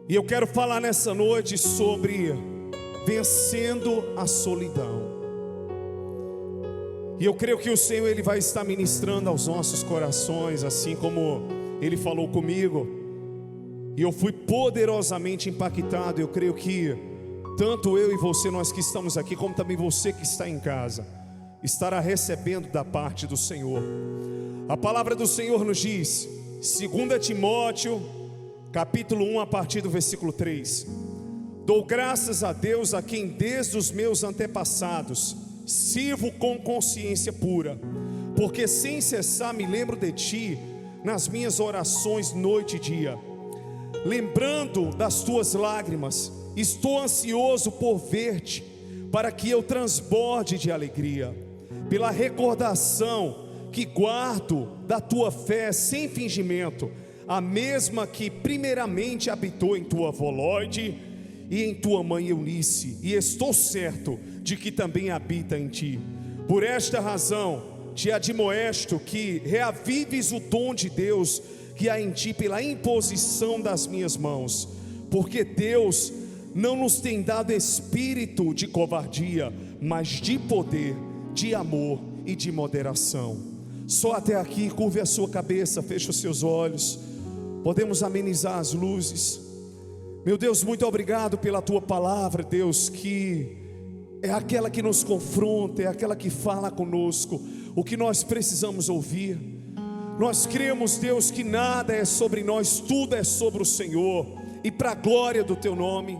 E eu quero falar nessa noite sobre vencendo a solidão. E eu creio que o Senhor, Ele vai estar ministrando aos nossos corações, assim como Ele falou comigo. E eu fui poderosamente impactado. Eu creio que tanto eu e você, nós que estamos aqui, como também você que está em casa, estará recebendo da parte do Senhor. A palavra do Senhor nos diz, 2 Timóteo, capítulo 1, a partir do versículo 3. Dou graças a Deus, a quem desde os meus antepassados sirvo com consciência pura, porque sem cessar me lembro de ti nas minhas orações noite e dia. Lembrando das tuas lágrimas, estou ansioso por ver-te, para que eu transborde de alegria, pela recordação que guardo da tua fé sem fingimento, a mesma que primeiramente habitou em tua avó Lóide e em tua mãe Eunice, e estou certo de que também habita em ti. Por esta razão te admoesto que reavives o dom de Deus que há em ti pela imposição das minhas mãos, porque Deus não nos tem dado espírito de covardia, mas de poder, de amor e de moderação. Só até aqui. Curve a sua cabeça, feche os seus olhos. Podemos amenizar as luzes. Meu Deus, muito obrigado pela tua palavra, Deus, que é aquela que nos confronta, é aquela que fala conosco o que nós precisamos ouvir. Nós cremos, Deus, que nada é sobre nós, tudo é sobre o Senhor, e para a glória do teu nome.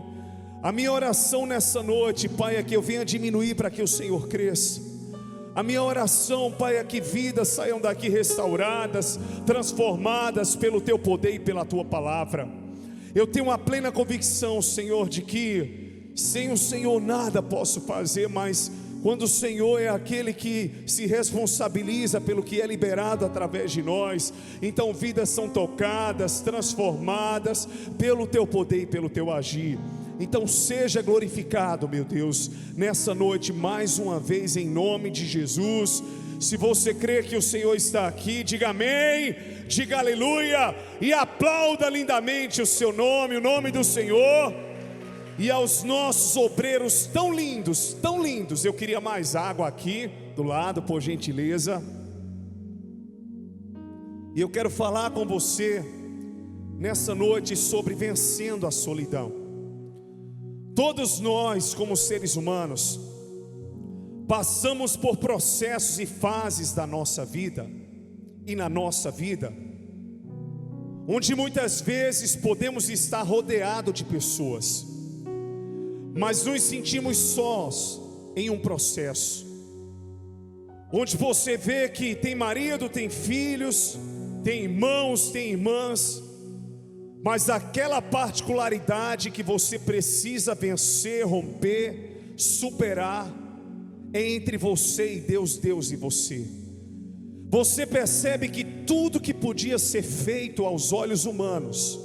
A minha oração nessa noite, Pai, é que eu venha diminuir para que o Senhor cresça. A minha oração, Pai, é que vidas saiam daqui restauradas, transformadas pelo teu poder e pela tua palavra. Eu tenho uma plena convicção, Senhor, de que sem o Senhor nada posso fazer, mas quando o Senhor é aquele que se responsabiliza pelo que é liberado através de nós, então vidas são tocadas, transformadas pelo teu poder e pelo teu agir. Então seja glorificado, meu Deus, nessa noite mais uma vez, em nome de Jesus. Se você crê que o Senhor está aqui, diga amém, diga aleluia, e aplauda lindamente o seu nome, o nome do Senhor. E aos nossos obreiros tão lindos, eu queria mais água aqui do lado, por gentileza. E eu quero falar com você nessa noite sobre vencendo a solidão. Todos nós, como seres humanos, passamos por processos e fases da nossa vida, e na nossa vida, onde muitas vezes podemos estar rodeados de pessoas, mas nos sentimos sós em um processo, onde você vê que tem marido, tem filhos, tem irmãos, tem irmãs, mas aquela particularidade que você precisa vencer, romper, superar, é entre você e Deus, Deus e você. Você percebe que tudo que podia ser feito aos olhos humanos,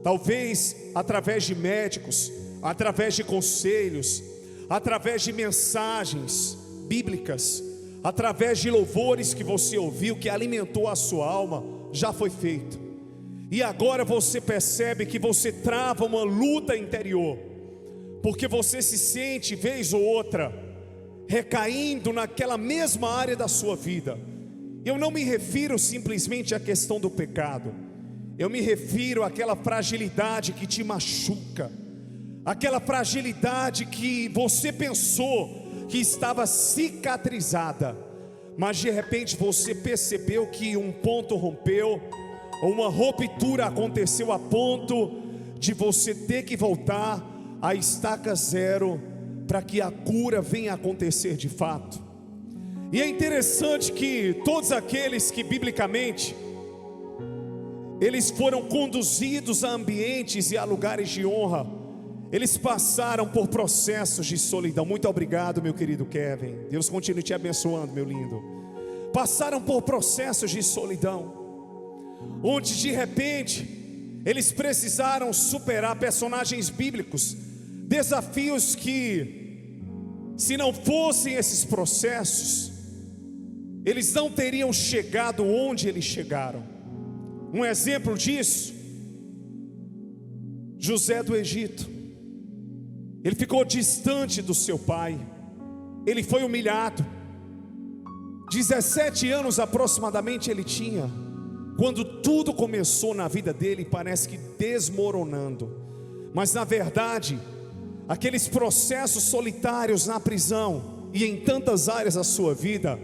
talvez através de médicos, através de conselhos, através de mensagens bíblicas, através de louvores que você ouviu, que alimentou a sua alma, já foi feito. E agora você percebe que você trava uma luta interior, porque você se sente, vez ou outra, recaindo naquela mesma área da sua vida. Eu não me refiro simplesmente à questão do pecado, eu me refiro àquela fragilidade que te machuca, aquela fragilidade que você pensou que estava cicatrizada, mas de repente você percebeu que um ponto rompeu, uma ruptura aconteceu a ponto de você ter que voltar à estaca zero para que a cura venha acontecer de fato. E é interessante que todos aqueles que biblicamente eles foram conduzidos a ambientes e a lugares de honra, eles passaram por processos de solidão. Muito obrigado, meu querido Kevin, Deus continue te abençoando, meu lindo. Passaram por processos de solidão, onde de repente eles precisaram superar, personagens bíblicos, desafios que, se não fossem esses processos, eles não teriam chegado onde eles chegaram. Um exemplo disso, José do Egito, ele ficou distante do seu pai, ele foi humilhado. 17 anos aproximadamente ele tinha, quando tudo começou na vida dele, parece que desmoronando. Mas na verdade, aqueles processos solitários na prisão e em tantas áreas da sua vida,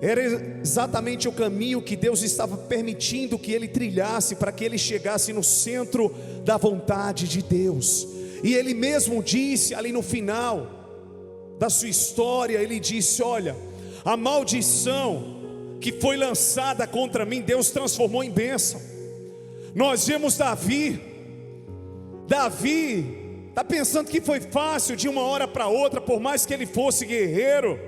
era exatamente o caminho que Deus estava permitindo que ele trilhasse, para que ele chegasse no centro da vontade de Deus. E ele mesmo disse ali no final da sua história, ele disse: olha, a maldição que foi lançada contra mim, Deus transformou em bênção. Nós vemos Davi está pensando que foi fácil de uma hora para outra, por mais que ele fosse guerreiro,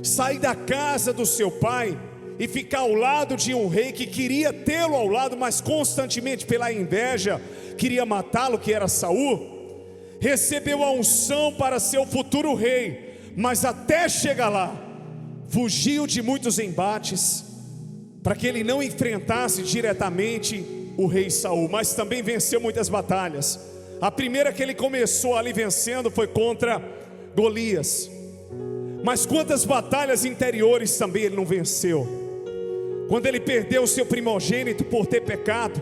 sair da casa do seu pai e ficar ao lado de um rei que queria tê-lo ao lado, mas constantemente pela inveja queria matá-lo, que era Saul. Recebeu a unção para ser o futuro rei, mas até chegar lá, fugiu de muitos embates, para que ele não enfrentasse diretamente o rei Saul, mas também venceu muitas batalhas. A primeira que ele começou ali vencendo foi contra Golias. Mas quantas batalhas interiores também ele não venceu? Quando ele perdeu o seu primogênito por ter pecado,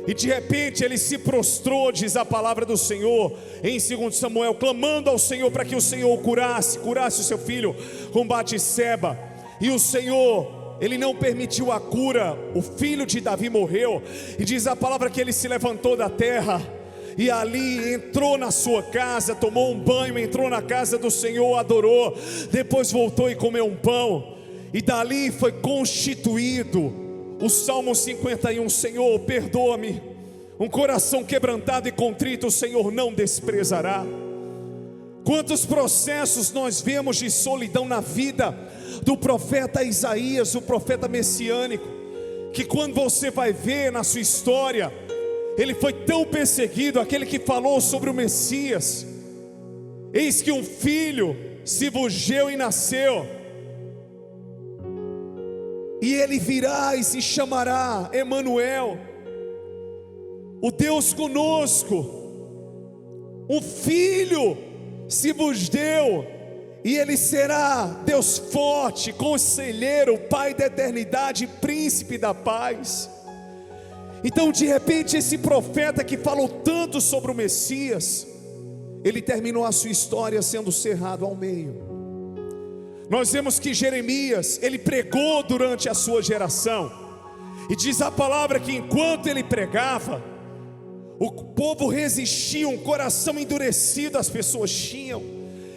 e de repente ele se prostrou, diz a palavra do Senhor em 2 Samuel, clamando ao Senhor para que o Senhor curasse o seu filho com Batseba. E o Senhor, ele não permitiu a cura. O filho de Davi morreu, e diz a palavra que ele se levantou da terra, e ali entrou na sua casa, tomou um banho, entrou na casa do Senhor, adorou, depois voltou e comeu um pão, e dali foi constituído o Salmo 51, Senhor, perdoa-me, um coração quebrantado e contrito o Senhor não desprezará. Quantos processos nós vemos de solidão na vida do profeta Isaías, o profeta messiânico, que quando você vai ver na sua história, ele foi tão perseguido, aquele que falou sobre o Messias: eis que um filho se vos deu e nasceu, e ele virá e se chamará Emanuel, o Deus conosco. Um filho se vos deu, e ele será Deus forte, conselheiro, Pai da eternidade, príncipe da paz. Então de repente esse profeta que falou tanto sobre o Messias, ele terminou a sua história sendo cerrado ao meio. Nós vemos que Jeremias, ele pregou durante a sua geração, e diz a palavra que enquanto ele pregava, o povo resistia, um coração endurecido as pessoas tinham,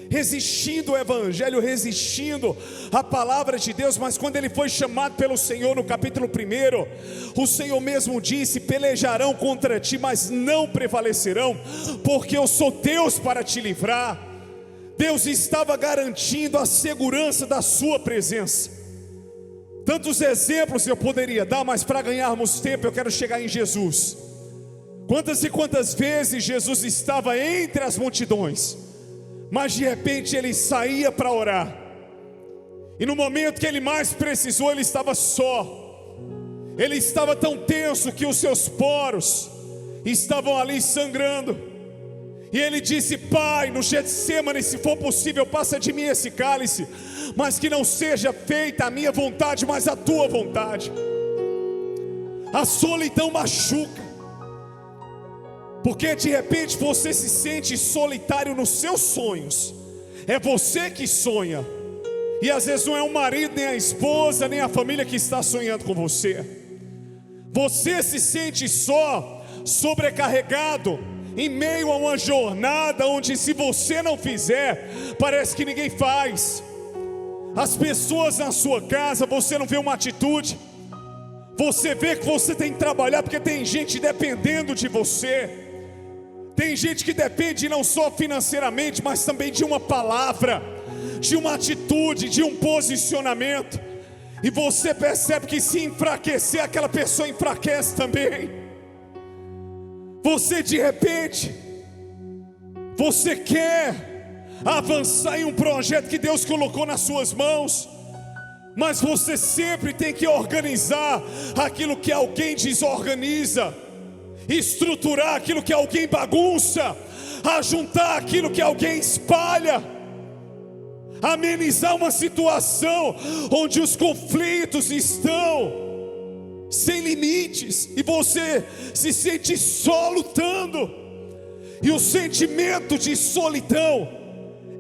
resistindo ao evangelho, resistindo à palavra de Deus. Mas quando ele foi chamado pelo Senhor no capítulo 1, o Senhor mesmo disse: pelejarão contra ti, mas não prevalecerão, porque eu sou Deus para te livrar. Deus estava garantindo a segurança da sua presença. Tantos exemplos eu poderia dar, mas para ganharmos tempo eu quero chegar em Jesus. Quantas e quantas vezes Jesus estava entre as multidões, mas de repente ele saía para orar, e no momento que ele mais precisou, ele estava só. Ele estava tão tenso que os seus poros estavam ali sangrando, e ele disse: Pai, no Getsêmani, se for possível, passa de mim esse cálice, mas que não seja feita a minha vontade, mas a tua vontade. A solidão machuca, porque de repente você se sente solitário nos seus sonhos. É você que sonha, e às vezes não é o marido, nem a esposa, nem a família que está sonhando com você. Você se sente só, sobrecarregado, em meio a uma jornada onde, se você não fizer, parece que ninguém faz. As pessoas na sua casa, você não vê uma atitude. Você vê que você tem que trabalhar, porque tem gente dependendo de você. Tem gente que depende não só financeiramente, mas também de uma palavra, de uma atitude, de um posicionamento. E você percebe que se enfraquecer, aquela pessoa enfraquece também. Você de repente, você quer avançar em um projeto que Deus colocou nas suas mãos, mas você sempre tem que organizar aquilo que alguém desorganiza. estruturar aquilo que alguém bagunça, ajuntar aquilo que alguém espalha, amenizar uma situação onde os conflitos estão sem limites e você se sente só lutando. E o sentimento de solidão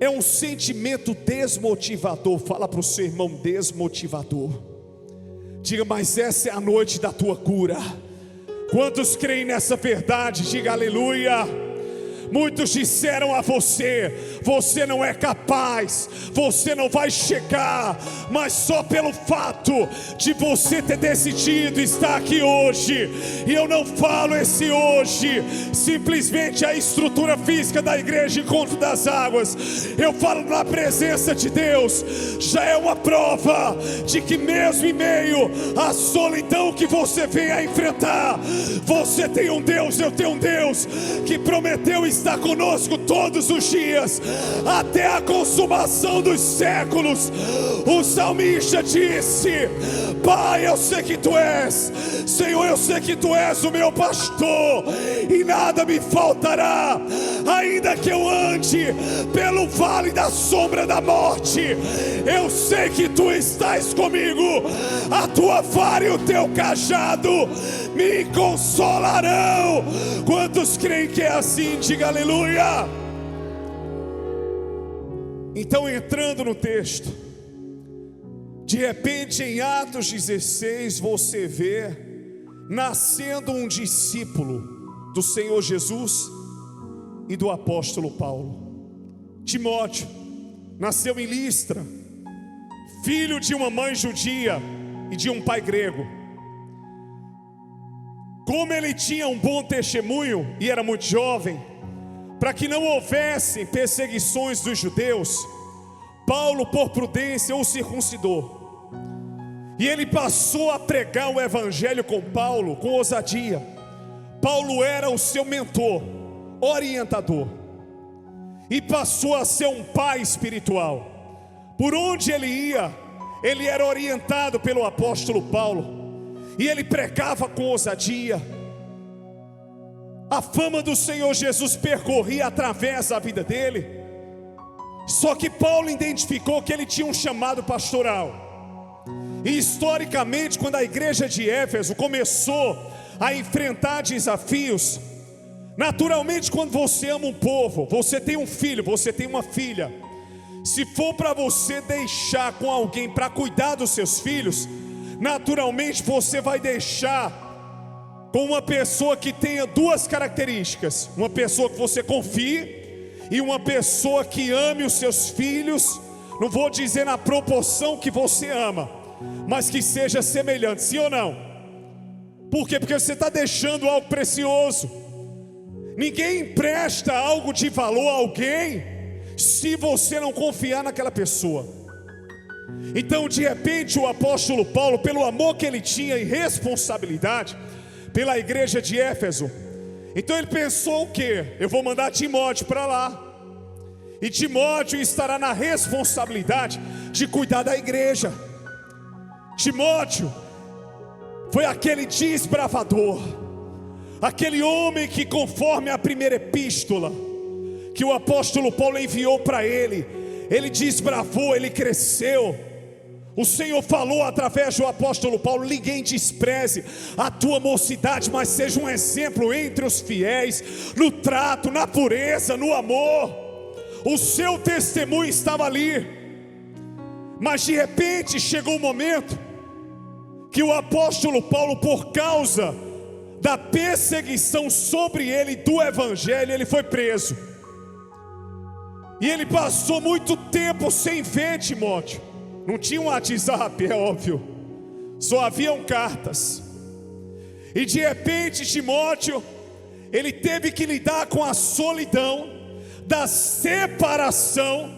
é um sentimento desmotivador. Fala para o seu irmão: desmotivador. Diga: mas essa é a noite da tua cura. Quantos creem nessa verdade? Diga aleluia. Muitos disseram a você: você não é capaz, você não vai chegar. Mas só pelo fato de você ter decidido estar aqui hoje, e eu não falo esse hoje simplesmente a estrutura física da igreja Encontro das Águas, eu falo na presença de Deus, já é uma prova de que mesmo em meio à solidão que você vem a enfrentar, você tem um Deus, eu tenho um Deus que prometeu estar conosco todos os dias, até a consumação dos séculos. O salmista disse: Pai, eu sei que Tu és, Senhor, eu sei que Tu és o meu pastor, e nada me faltará. Ainda que eu ande pelo vale da sombra da morte, eu sei que Tu estás comigo. A Tua vara e o Teu cajado me consolarão. Quantos creem que é assim? Diga aleluia. Então, entrando no texto, de repente em Atos 16 você vê nascendo um discípulo do Senhor Jesus e do apóstolo Paulo. Timóteo nasceu em Listra, filho de uma mãe judia e de um pai grego. Como ele tinha um bom testemunho e era muito jovem, para que não houvessem perseguições dos judeus, Paulo, por prudência, o circuncidou. E ele passou a pregar o evangelho com Paulo, com ousadia. Paulo era o seu mentor, orientador, e passou a ser um pai espiritual. Por onde ele ia, ele era orientado pelo apóstolo Paulo, e ele pregava com ousadia. A fama do Senhor Jesus percorria através da vida dele. Só que Paulo identificou que ele tinha um chamado pastoral. E historicamente, quando a igreja de Éfeso começou a enfrentar desafios, naturalmente, quando você ama um povo, você tem um filho, você tem uma filha, se for para você deixar com alguém para cuidar dos seus filhos, naturalmente você vai deixar com uma pessoa que tenha duas características: uma pessoa que você confie e uma pessoa que ame os seus filhos. Não vou dizer na proporção que você ama, mas que seja semelhante, sim ou não? Por quê? Porque você está deixando algo precioso. Ninguém empresta algo de valor a alguém se você não confiar naquela pessoa. Então, de repente, o apóstolo Paulo, pelo amor que ele tinha e responsabilidade pela igreja de Éfeso, então ele pensou o quê? Eu vou mandar Timóteo para lá, e Timóteo estará na responsabilidade de cuidar da igreja. Timóteo foi aquele desbravador, aquele homem que, conforme a primeira epístola que o apóstolo Paulo enviou para ele, ele desbravou, ele cresceu. O Senhor falou através do apóstolo Paulo: ninguém despreze a tua mocidade, mas seja um exemplo entre os fiéis, no trato, na pureza, no amor. O seu testemunho estava ali. Mas de repente chegou um momento que o apóstolo Paulo, por causa da perseguição sobre ele do evangelho, ele foi preso. E ele passou muito tempo sem ver Timóteo. Não tinha um WhatsApp, é óbvio, só haviam cartas. E de repente Timóteo, ele teve que lidar com a solidão da separação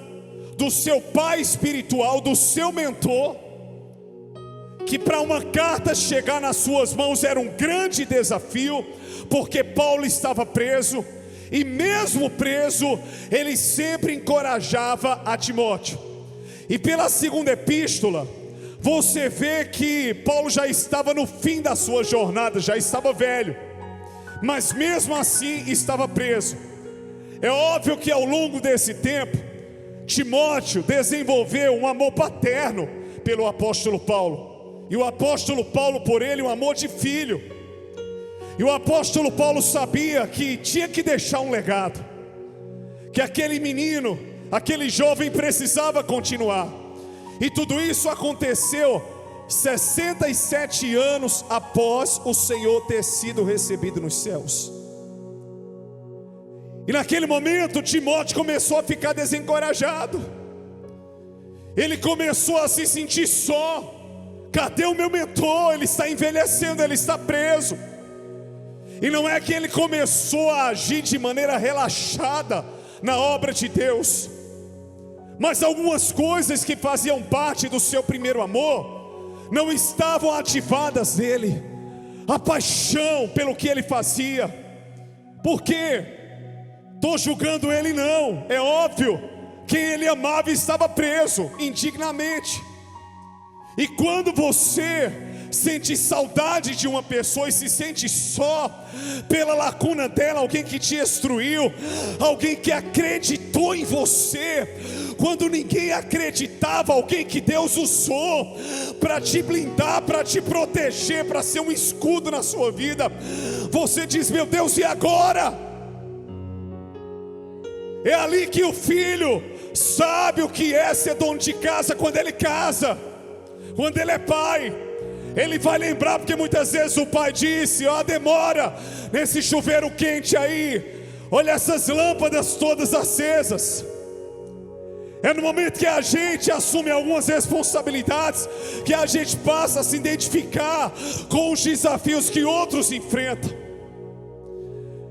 do seu pai espiritual, do seu mentor, que para uma carta chegar nas suas mãos era um grande desafio, porque Paulo estava preso. E mesmo preso, ele sempre encorajava a Timóteo. E pela segunda epístola, você vê que Paulo já estava no fim da sua jornada, já estava velho. mas mesmo assim estava preso. É óbvio que ao longo desse tempo, Timóteo desenvolveu um amor paterno pelo apóstolo Paulo, e o apóstolo Paulo por ele um amor de filho. E o apóstolo Paulo sabia que tinha que deixar um legado, que aquele menino, aquele jovem precisava continuar. E tudo isso aconteceu 67 anos após o Senhor ter sido recebido nos céus. E naquele momento Timóteo começou a ficar desencorajado. Ele começou a se sentir só. Cadê o meu mentor? Ele está envelhecendo, ele está preso. E não é que ele começou a agir de maneira relaxada na obra de Deus, mas algumas coisas que faziam parte do seu primeiro amor não estavam ativadas nele. A paixão pelo que ele fazia. Por quê? Estou julgando ele não, é óbvio, quem ele amava estava preso indignamente. E quando você sente saudade de uma pessoa e se sente só pela lacuna dela, alguém que te instruiu, alguém que acreditou em você quando ninguém acreditava, alguém que Deus usou para te blindar, para te proteger, para ser um escudo na sua vida, você diz: meu Deus, e agora? É ali que o filho sabe o que é ser dono de casa quando ele casa, quando ele é pai. Ele vai lembrar, porque muitas vezes o pai disse: ó, demora nesse chuveiro quente aí, olha essas lâmpadas todas acesas. É no momento que a gente assume algumas responsabilidades que a gente passa a se identificar com os desafios que outros enfrentam.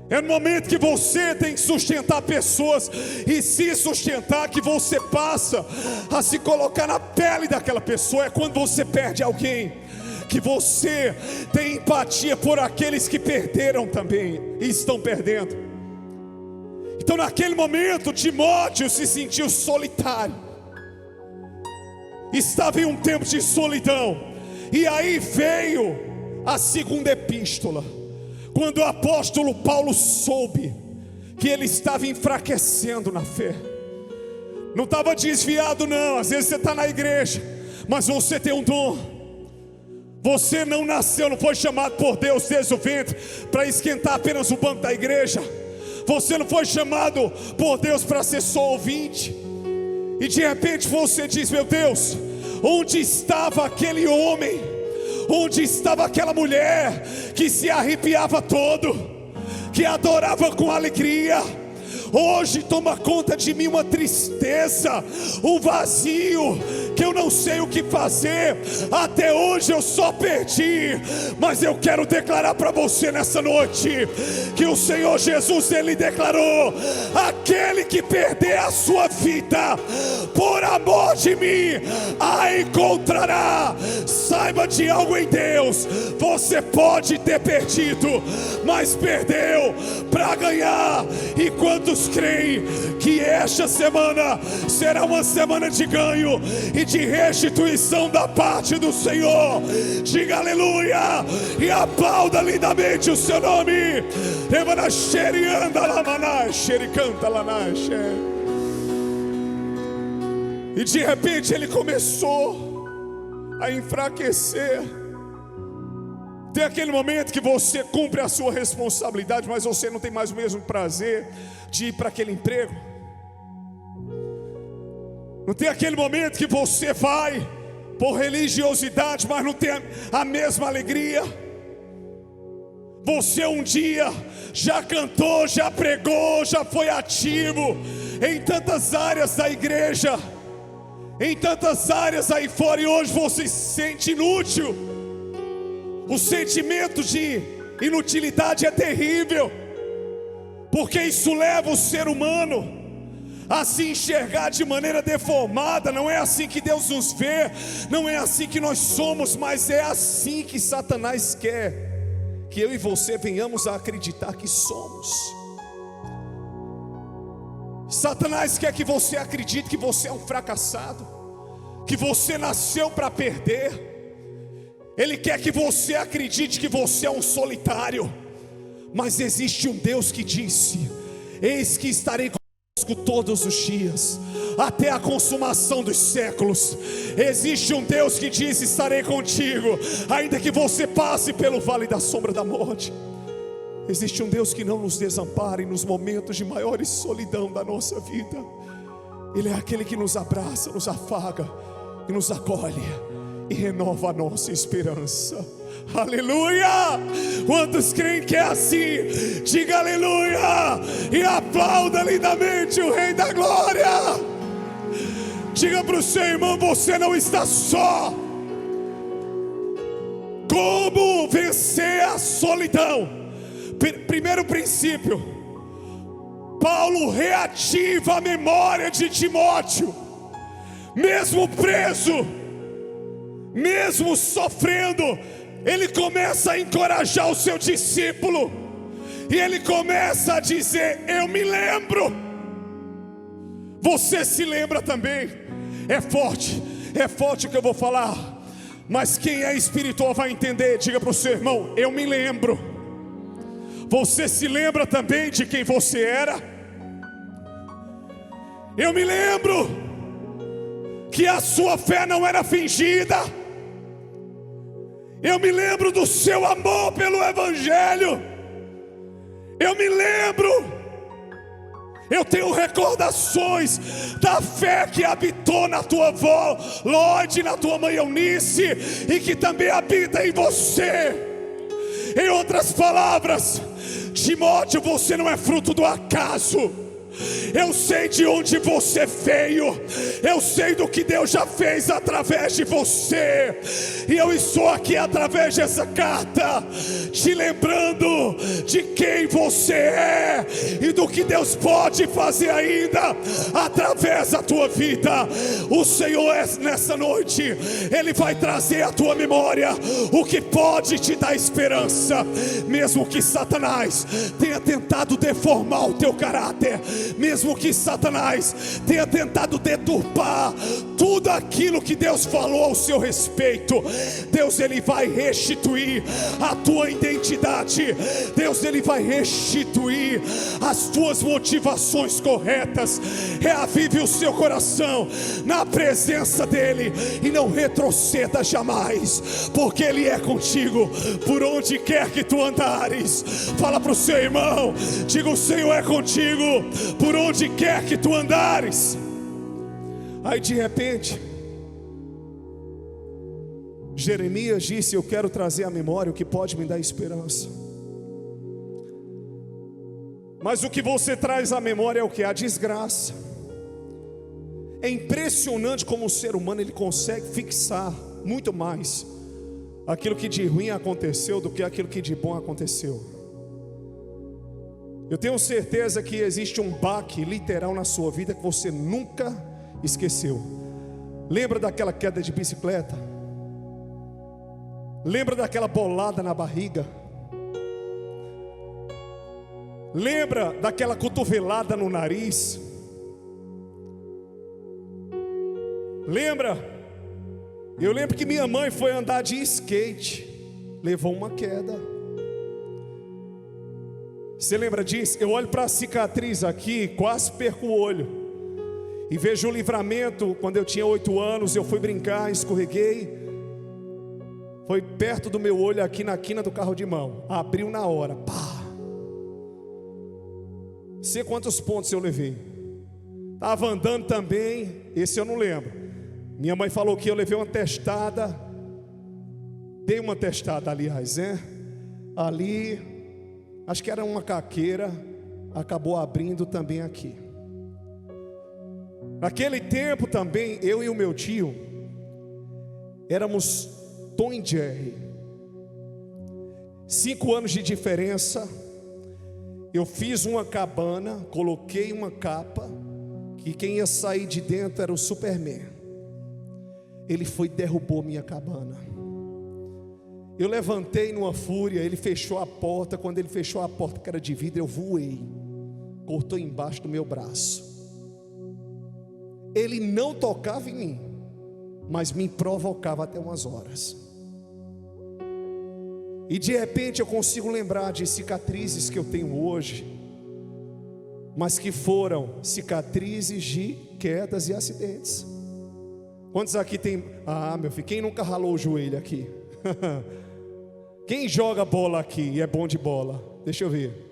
É no momento que você tem que sustentar pessoas e se sustentar que você passa a se colocar na pele daquela pessoa. É quando você perde alguém que você tem empatia por aqueles que perderam também e estão perdendo. Então naquele momento Timóteo se sentiu solitário, estava em um tempo de solidão. E aí veio a segunda epístola, quando o apóstolo Paulo soube que ele estava enfraquecendo na fé. Não estava desviado não. Às vezes você está na igreja, mas você tem um dom. Você não nasceu, não foi chamado por Deus desde o ventre para esquentar apenas o banco da igreja. Você não foi chamado por Deus para ser só ouvinte. E de repente você diz: meu Deus, onde estava aquele homem? Onde estava aquela mulher que se arrepiava todo, que adorava com alegria? Hoje toma conta de mim uma tristeza, um vazio, que eu não sei o que fazer. Até hoje eu só perdi. Mas eu quero declarar para você nessa noite que o Senhor Jesus, Ele declarou: aquele que perder a sua vida por amor de mim, a encontrará. Saiba de algo em Deus: você pode ter perdido, mas perdeu para ganhar. E quantos creem que esta semana será uma semana de ganho e de restituição da parte do Senhor? Diga aleluia e aplauda lindamente o seu nome. E de repente ele começou a enfraquecer. Tem aquele momento que você cumpre a sua responsabilidade, mas você não tem mais o mesmo prazer de ir para aquele emprego. Não tem aquele momento que você vai por religiosidade, mas não tem a mesma alegria. Você um dia já cantou, já pregou, já foi ativo em tantas áreas da igreja, em tantas áreas aí fora, e hoje você se sente inútil. O sentimento de inutilidade é terrível, porque isso leva o ser humano a se enxergar de maneira deformada. Não é assim que Deus nos vê, não é assim que nós somos, mas é assim que Satanás quer que eu e você venhamos a acreditar que somos. Satanás quer que você acredite que você é um fracassado, que você nasceu para perder. Ele quer que você acredite que você é um solitário. Mas existe um Deus que disse: eis que estarei convosco todos os dias, até a consumação dos séculos. Existe um Deus que disse: estarei contigo, ainda que você passe pelo vale da sombra da morte. Existe um Deus que não nos desampara nos momentos de maior solidão da nossa vida. Ele é aquele que nos abraça, nos afaga e nos acolhe e renova a nossa esperança. Aleluia! Quantos creem que é assim? Diga aleluia e aplauda lindamente o Rei da Glória. Diga para o seu irmão: você não está só. Como vencer a solidão? Primeiro princípio: Paulo reativa a memória de Timóteo. Mesmo preso, mesmo sofrendo, ele começa a encorajar o seu discípulo. E ele começa a dizer: eu me lembro. Você se lembra também? É forte o que eu vou falar, mas quem é espiritual vai entender. Diga para o seu irmão: eu me lembro. Você se lembra também de quem você era? Eu me lembro que a sua fé não era fingida. Eu me lembro do seu amor pelo Evangelho. Eu me lembro. Eu tenho recordações da fé que habitou na tua avó Lloyd, na tua mãe Eunice, e que também habita em você. Em outras palavras, Timóteo, você não é fruto do acaso. Eu sei de onde você veio. Eu sei do que Deus já fez através de você. E eu estou aqui através dessa carta, te lembrando de quem você é e do que Deus pode fazer ainda através da tua vida. O Senhor, nessa noite, Ele vai trazer à tua memória o que pode te dar esperança. Mesmo que Satanás tenha tentado deformar o teu caráter, mesmo que Satanás tenha tentado deturpar tudo aquilo que Deus falou ao seu respeito, Deus, Ele vai restituir a tua identidade. Deus, Ele vai restituir as tuas motivações corretas. Reavive o seu coração na presença dEle e não retroceda jamais, porque Ele é contigo por onde quer que tu andares. Fala para o seu irmão, diga: o Senhor é contigo por onde quer que tu andares. Aí de repente Jeremias disse: eu quero trazer à memória o que pode me dar esperança. Mas o que você traz à memória é o que? A desgraça. É impressionante como o ser humano ele consegue fixar muito mais aquilo que de ruim aconteceu do que aquilo que de bom aconteceu. Eu tenho certeza que existe um baque literal na sua vida que você nunca esqueceu. Lembra daquela queda de bicicleta? Lembra daquela bolada na barriga? Lembra daquela cotovelada no nariz? Lembra? Eu lembro que minha mãe foi andar de skate, levou uma queda. Você lembra disso? Eu olho para a cicatriz aqui, quase perco o olho. E vejo o livramento. Quando eu tinha 8 anos, eu fui brincar, escorreguei. Foi perto do meu olho aqui na quina do carro de mão. Abriu na hora, pá. Sei quantos pontos eu levei. Estava andando também, esse eu não lembro. Minha mãe falou que eu levei uma testada. Dei uma testada, aliás, ali. Acho que era uma caqueira, acabou abrindo também aqui. Naquele tempo também, eu e o meu tio éramos Tom e Jerry. 5 anos de diferença. Eu fiz uma cabana, coloquei uma capa, que quem ia sair de dentro era o Superman. Ele foi e derrubou minha cabana. Eu levantei numa fúria, ele fechou a porta. Quando ele fechou a porta, que era de vidro, eu voei. Cortou embaixo do meu braço. Ele não tocava em mim, mas me provocava até umas horas. E de repente eu consigo lembrar de cicatrizes que eu tenho hoje, mas que foram cicatrizes de quedas e acidentes. Quantos aqui tem? Meu filho, quem nunca ralou o joelho aqui? Quem joga bola aqui e é bom de bola? Deixa eu ver.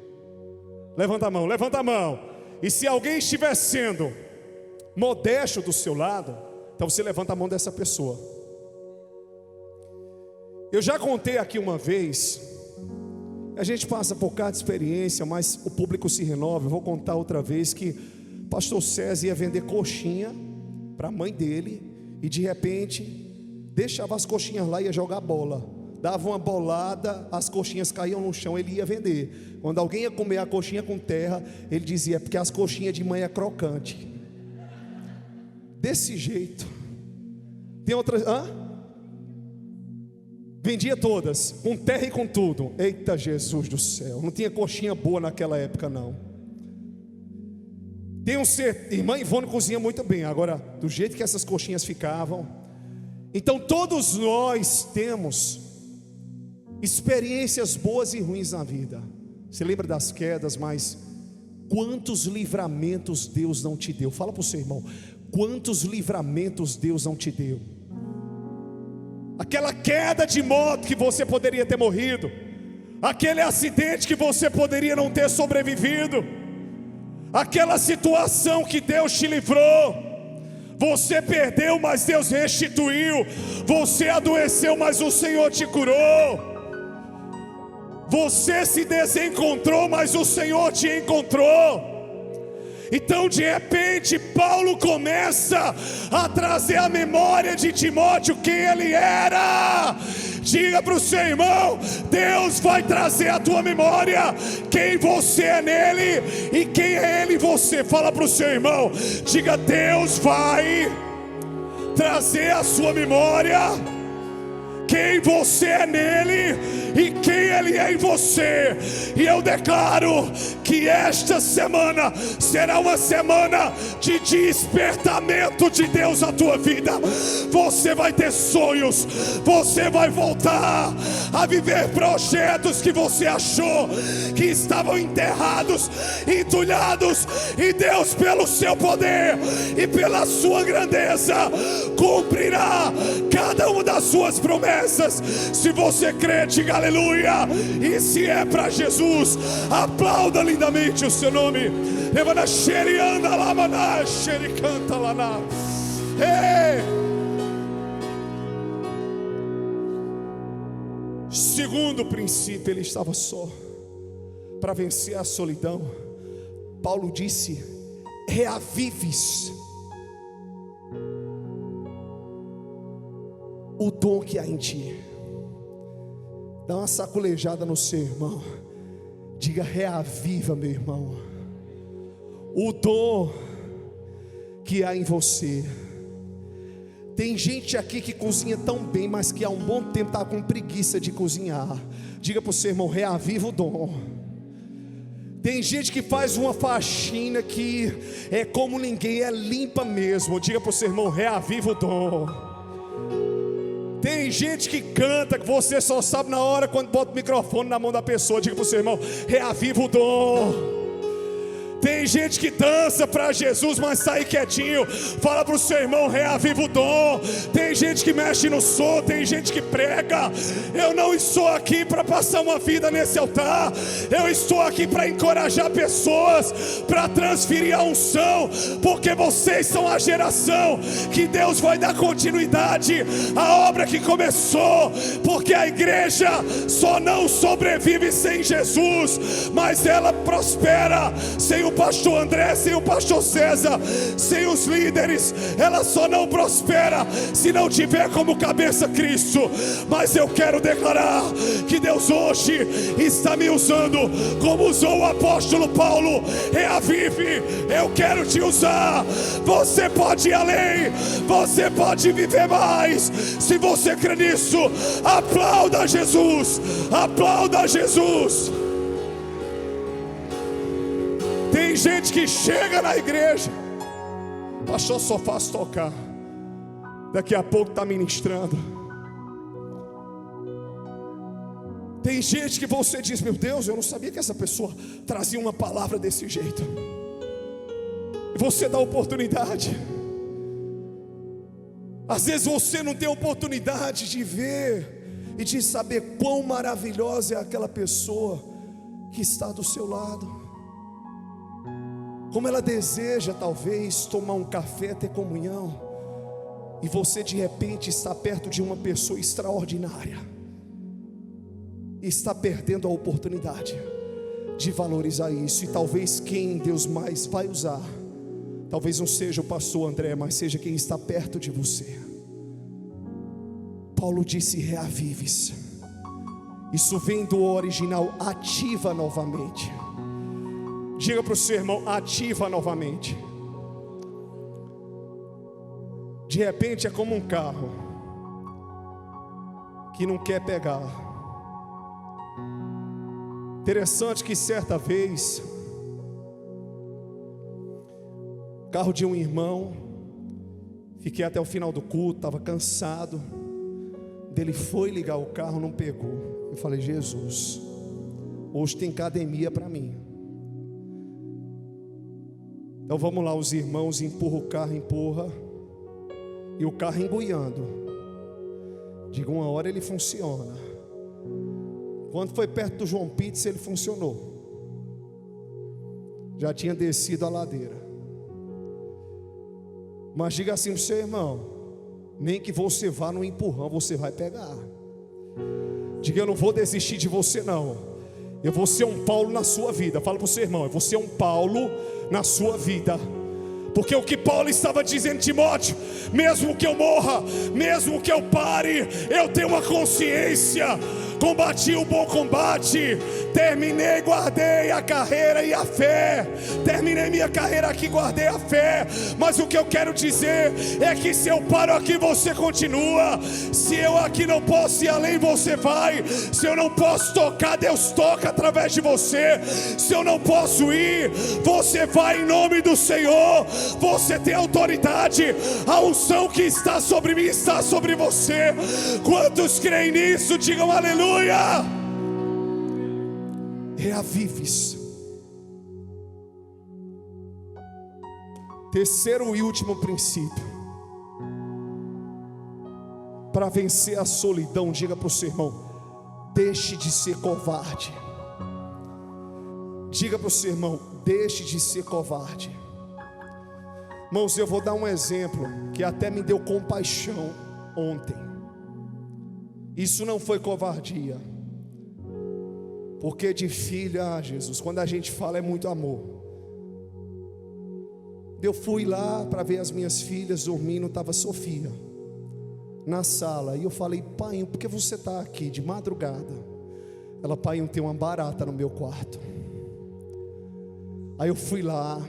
Levanta a mão, levanta a mão. E se alguém estiver sendo modesto do seu lado, então você levanta a mão dessa pessoa. Eu já contei aqui uma vez, a gente passa por cada experiência, mas o público se renova. Eu vou contar outra vez que pastor César ia vender coxinha para a mãe dele, e de repente deixava as coxinhas lá e ia jogar bola. Dava uma bolada, as coxinhas caíam no chão, ele ia vender. Quando alguém ia comer a coxinha com terra, ele dizia: porque as coxinhas de mãe é crocante. Desse jeito. Tem outras? Vendia todas, com terra e com tudo. Eita Jesus do céu, não tinha coxinha boa naquela época não. Tem um ser, irmã Ivone cozinha muito bem. Agora, do jeito que essas coxinhas ficavam. Então todos nós temos experiências boas e ruins na vida. Você lembra das quedas, mas quantos livramentos Deus não te deu? Fala para o seu irmão, quantos livramentos Deus não te deu? Aquela queda de moto que você poderia ter morrido, aquele acidente que você poderia não ter sobrevivido, aquela situação que Deus te livrou. Você perdeu, mas Deus restituiu. Você adoeceu, mas o Senhor te curou. Você se desencontrou, mas o Senhor te encontrou. Então de repente Paulo começa a trazer a memória de Timóteo quem ele era. Diga para o seu irmão: Deus vai trazer a tua memória quem você é nele e quem é ele em você. Fala para o seu irmão, diga: Deus vai trazer a sua memória quem você é nele e quem ele é em você. E eu declaro que esta semana será uma semana de despertamento de Deus na tua vida. Você vai ter sonhos, você vai voltar a viver projetos que você achou que estavam enterrados, entulhados, e Deus, pelo seu poder e pela sua grandeza, cumprirá cada uma das suas promessas. Se você crê, diga aleluia. E se é para Jesus, aplauda lindamente o seu nome. Segundo princípio, ele estava só. Para vencer a solidão, Paulo disse: reavives o dom que há em ti. Dá uma sacolejada no seu irmão, diga: reaviva, meu irmão, o dom que há em você. Tem gente aqui que cozinha tão bem, mas que há um bom tempo está com preguiça de cozinhar. Diga para o seu irmão: reaviva o dom. Tem gente que faz uma faxina que é como ninguém, é limpa mesmo. Diga para o seu irmão: reaviva o dom. Tem gente que canta que você só sabe na hora quando bota o microfone na mão da pessoa. Diga para o seu irmão: reaviva o dom. Tem gente que dança para Jesus, mas sai quietinho. Fala para o seu irmão: reaviva o dom. Tem gente que mexe no som, tem gente que prega. Eu não estou aqui para passar uma vida nesse altar. Eu estou aqui para encorajar pessoas, para transferir a unção, porque vocês são a geração que Deus vai dar continuidade à obra que começou. Porque a igreja só não sobrevive sem Jesus, mas ela prospera sem o pastor André, sem o pastor César, sem os líderes. Ela só não prospera se não tiver como cabeça Cristo. Mas eu quero declarar que Deus hoje está me usando como usou o apóstolo Paulo. Reavive, eu quero te usar. Você pode ir além, você pode viver mais. Se você crê nisso, aplauda Jesus, aplauda Jesus. Tem gente que chega na igreja, pastor, só faz tocar, daqui a pouco está ministrando. Tem gente que você diz: meu Deus, eu não sabia que essa pessoa trazia uma palavra desse jeito. E você dá oportunidade. Às vezes você não tem oportunidade de ver e de saber quão maravilhosa é aquela pessoa que está do seu lado. Como ela deseja talvez tomar um café, ter comunhão. E você de repente está perto de uma pessoa extraordinária. E está perdendo a oportunidade de valorizar isso. E talvez quem Deus mais vai usar, talvez não seja o pastor André, mas seja quem está perto de você. Paulo disse: reavive-se. Isso vem do original, ativa novamente. Diga para o seu irmão: ativa novamente. De repente é como um carro que não quer pegar. Interessante que certa vez, carro de um irmão, fiquei até o final do culto, estava cansado. Ele foi ligar o carro, não pegou. Eu falei: Jesus, hoje tem academia para mim. Então vamos lá, os irmãos empurram o carro, empurra, e o carro engoiando. Digo, uma hora ele funciona. Quando foi perto do João Pizza, ele funcionou. Já tinha descido a ladeira. Mas diga assim para o seu irmão: nem que você vá no empurrão, você vai pegar. Diga: eu não vou desistir de você não. Eu vou ser um Paulo na sua vida. Fala para o seu irmão: eu vou ser um Paulo na sua vida. Porque o que Paulo estava dizendo: Timóteo, mesmo que eu morra, mesmo que eu pare, eu tenho uma consciência. Combati o bom combate, terminei, guardei a carreira e a fé. Terminei minha carreira aqui, guardei a fé. Mas o que eu quero dizer é que se eu paro aqui, você continua. Se eu aqui não posso ir além, você vai. Se eu não posso tocar, Deus toca através de você. Se eu não posso ir, você vai em nome do Senhor. Você tem autoridade. A unção que está sobre mim está sobre você. Quantos creem nisso? Digam aleluia. Reavive-se. Terceiro e último princípio para vencer a solidão. Diga para o seu irmão: deixe de ser covarde. Diga para o seu irmão: deixe de ser covarde. Irmãos, eu vou dar um exemplo que até me deu compaixão ontem. Isso não foi covardia, porque de filha, Jesus, quando a gente fala é muito amor. Eu fui lá para ver as minhas filhas dormindo, estava Sofia na sala, e eu falei: pai, por que você está aqui de madrugada? Ela: pai, tem uma barata no meu quarto. Aí eu fui lá,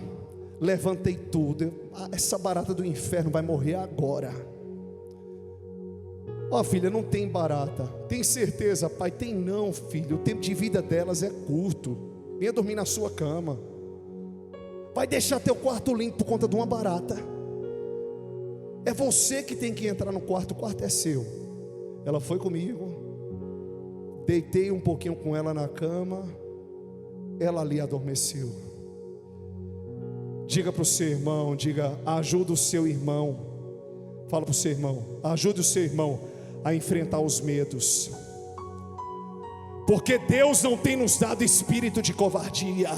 levantei tudo. Essa barata do inferno vai morrer agora. Ó, filha, não tem barata. Tem certeza, pai? Tem não, filho. O tempo de vida delas é curto. Venha dormir na sua cama. Vai deixar teu quarto limpo por conta de uma barata. É você que tem que entrar no quarto. O quarto é seu. Ela foi comigo. Deitei um pouquinho com ela na cama. Ela ali adormeceu. Diga para o seu irmão, diga: ajuda o seu irmão. Fala para o seu irmão: ajude o seu irmão a enfrentar os medos. Porque Deus não tem nos dado espírito de covardia.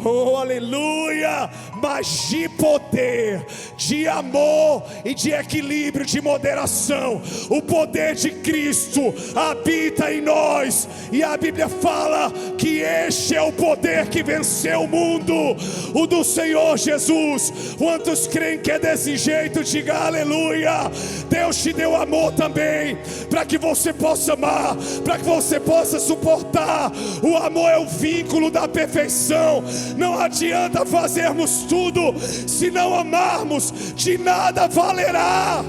Oh, aleluia! Mas de poder, de amor e de equilíbrio, de moderação. O poder de Cristo habita em nós. E a Bíblia fala que este é o poder que venceu o mundo, o do Senhor Jesus. Quantos creem que é desse jeito? Diga aleluia. Deus te deu amor também, para que você possa amar, para que você possa suportar. O amor é o vínculo da perfeição. Não adianta fazermos tudo se não amarmos, de nada valerá.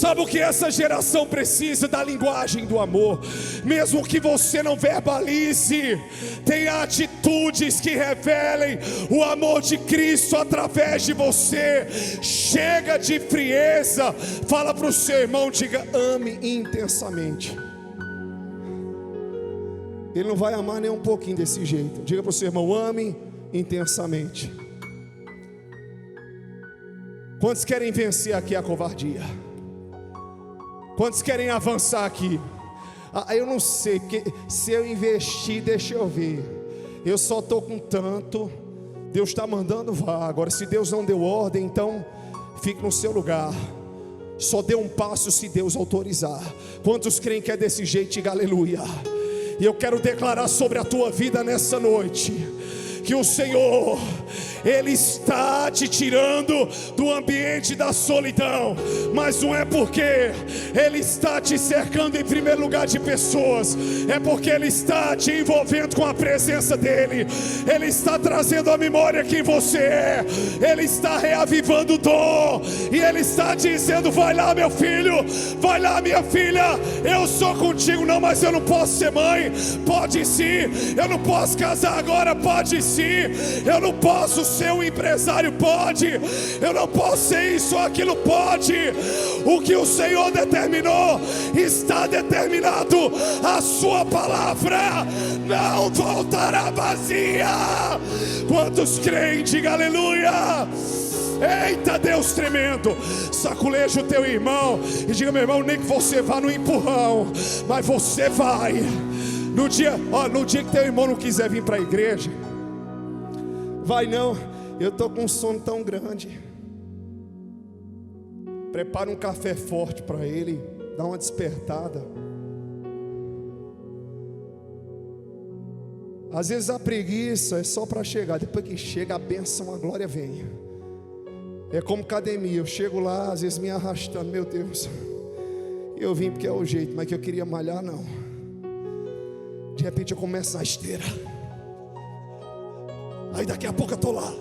Sabe o que essa geração precisa? Da linguagem do amor. Mesmo que você não verbalize, tenha atitudes que revelem o amor de Cristo através de você. Chega de frieza. Fala para o seu irmão, diga: ame intensamente. Ele não vai amar nem um pouquinho desse jeito. Diga para o seu irmão: ame intensamente. Quantos querem vencer aqui a covardia? Quantos querem avançar aqui? Eu não sei, se eu investir, deixa eu ver. Eu só estou com tanto. Deus está mandando, vá. Agora, se Deus não deu ordem, então fique no seu lugar. Só dê um passo se Deus autorizar. Quantos creem que é desse jeito? Diga aleluia. E eu quero declarar sobre a tua vida nessa noite, que o Senhor, Ele está te tirando do ambiente da solidão, mas não é porque Ele está te cercando em primeiro lugar de pessoas, é porque Ele está te envolvendo com a presença dEle. Ele está trazendo a memória quem você é, Ele está reavivando o dom, e Ele está dizendo: vai lá meu filho, vai lá minha filha, eu sou contigo. Não, mas eu não posso ser mãe. Pode sim. Eu não posso casar agora. Pode sim. Eu não posso ser um empresário. Pode. Eu não posso ser isso ou aquilo. Pode. O que o Senhor determinou está determinado. A sua palavra não voltará vazia. Quantos creem? Diga aleluia. Eita, Deus tremendo. Saculeja o teu irmão e diga: meu irmão, nem que você vá no empurrão, mas você vai. No dia que teu irmão não quiser vir para a igreja, vai não, eu estou com um sono tão grande. Prepara um café forte para ele, dá uma despertada. Às vezes a preguiça é só para chegar. Depois que chega a bênção, a glória vem. É como academia, eu chego lá, às vezes me arrastando, meu Deus, eu vim porque é o jeito, mas que eu queria malhar, não. De repente eu começo a esteira, aí daqui a pouco eu estou lá.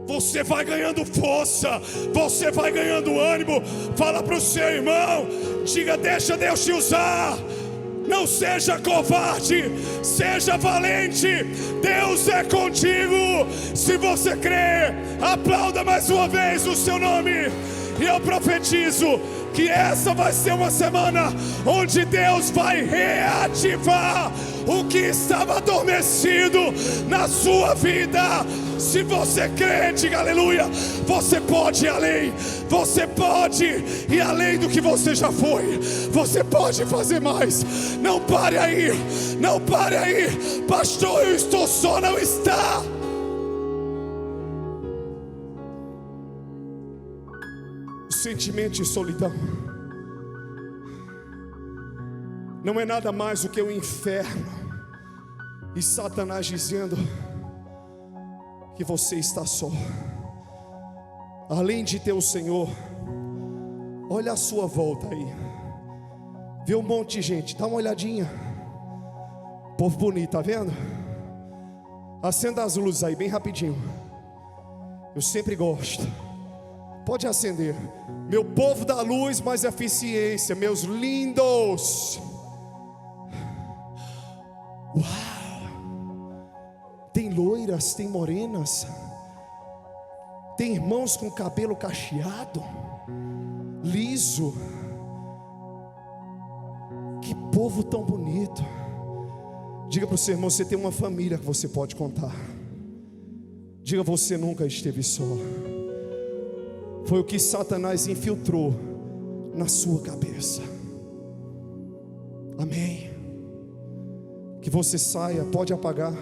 Você vai ganhando força, você vai ganhando ânimo. Fala para o seu irmão, diga: deixa Deus te usar. Não seja covarde, seja valente. Deus é contigo. Se você crê, aplauda mais uma vez o seu nome. E eu profetizo que essa vai ser uma semana onde Deus vai reativar o que estava adormecido na sua vida. Se você crê, diga aleluia. Você pode ir além, você pode ir além do que você já foi. Você pode fazer mais. Não pare aí, não pare aí. Pastor, eu estou só. Não está. O sentimento de solidão não é nada mais do que o inferno e Satanás dizendo que você está só. Além de ter o Senhor, olha a sua volta aí, vê um monte de gente, dá uma olhadinha. Povo bonito, tá vendo? Acenda as luzes aí bem rapidinho. Eu sempre gosto. Pode acender. Meu povo da luz mais eficiência, meus lindos. Uau! Tem loiras, tem morenas, tem irmãos com cabelo cacheado, liso. Que povo tão bonito. Diga para o seu irmão: você tem uma família que você pode contar. Diga: você nunca esteve só. Foi o que Satanás infiltrou na sua cabeça. Amém. Que você saia, pode apagar.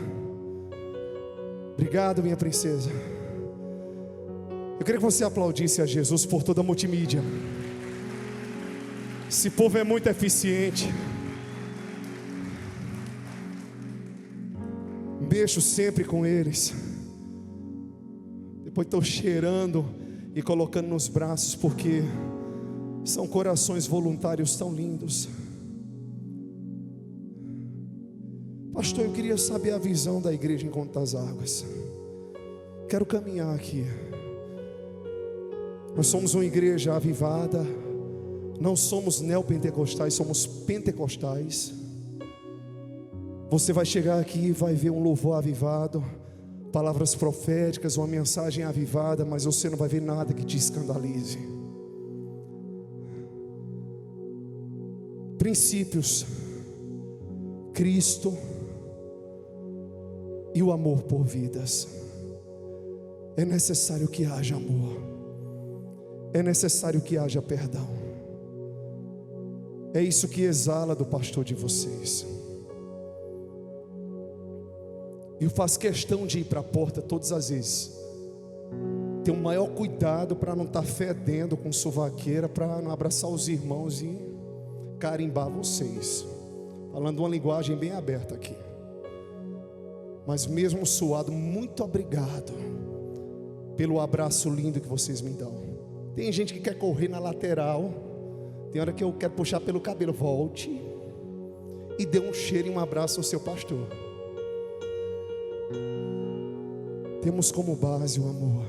Obrigado, minha princesa. Eu queria que você aplaudisse a Jesus por toda a multimídia. Esse povo é muito eficiente. Mexo sempre com eles. Depois estou cheirando e colocando nos braços, porque são corações voluntários tão lindos. Pastor, eu queria saber a visão da igreja Encontro das Águas. Quero caminhar aqui. Nós somos uma igreja avivada. Não somos neopentecostais, somos pentecostais. Você vai chegar aqui e vai ver um louvor avivado, palavras proféticas, uma mensagem avivada, mas você não vai ver nada que te escandalize. Princípios, Cristo e o amor por vidas. É necessário que haja amor, é necessário que haja perdão. É isso que exala do pastor de vocês. Eu faço questão de ir para a porta todas as vezes. Tenho o maior cuidado para não estar fedendo com sovaqueira, para não abraçar os irmãos e carimbar vocês. Falando uma linguagem bem aberta aqui. Mas mesmo suado, muito obrigado pelo abraço lindo que vocês me dão. Tem gente que quer correr na lateral. Tem hora que eu quero puxar pelo cabelo. Volte e dê um cheiro e um abraço ao seu pastor. Temos como base o amor.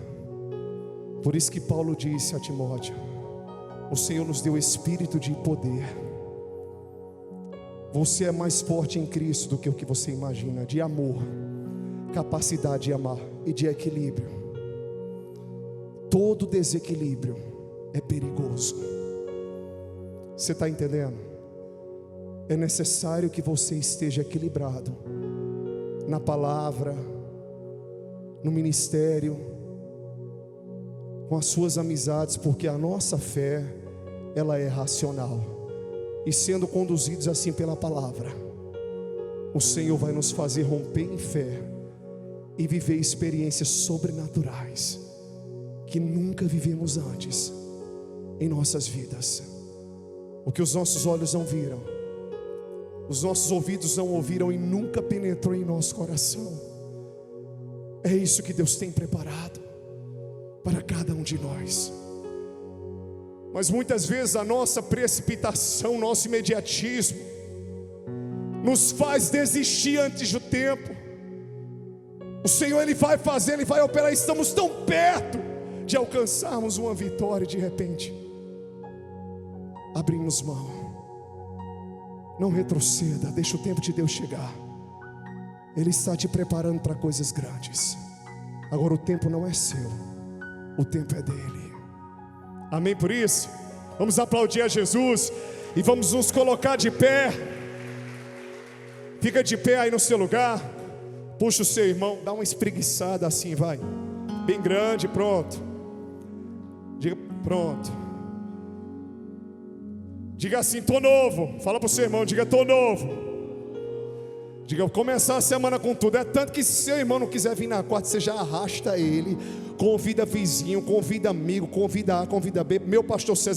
Por isso que Paulo disse a Timóteo: o Senhor nos deu espírito de poder. Você é mais forte em Cristo do que o que você imagina. De amor, capacidade de amar e de equilíbrio. Todo desequilíbrio é perigoso. Você está entendendo? É necessário que você esteja equilibrado na palavra, no ministério, com as suas amizades, porque a nossa fé, ela é racional. E sendo conduzidos assim pela palavra, o Senhor vai nos fazer romper em fé e viver experiências sobrenaturais que nunca vivemos antes em nossas vidas. O que os nossos olhos não viram, os nossos ouvidos não ouviram e nunca penetrou em nosso coração. É isso que Deus tem preparado para cada um de nós. Mas muitas vezes a nossa precipitação, nosso imediatismo nos faz desistir antes do tempo. O Senhor, Ele vai fazer, Ele vai operar. Estamos tão perto de alcançarmos uma vitória e de repente abrimos mão. Não retroceda, deixa o tempo de Deus chegar. Ele está te preparando para coisas grandes. Agora o tempo não é seu, o tempo é dele. Amém por isso? Vamos aplaudir a Jesus e vamos nos colocar de pé. Fica de pé aí no seu lugar. Puxa o seu irmão, dá uma espreguiçada assim, vai. Bem grande, pronto. Diga, pronto. Diga assim, tô novo. Fala para o seu irmão, diga, tô novo. Diga, vou começar a semana com tudo. É tanto que se seu irmão não quiser vir na quarta, você já arrasta ele. Convida vizinho, convida amigo, convida A, convida B. Meu pastor César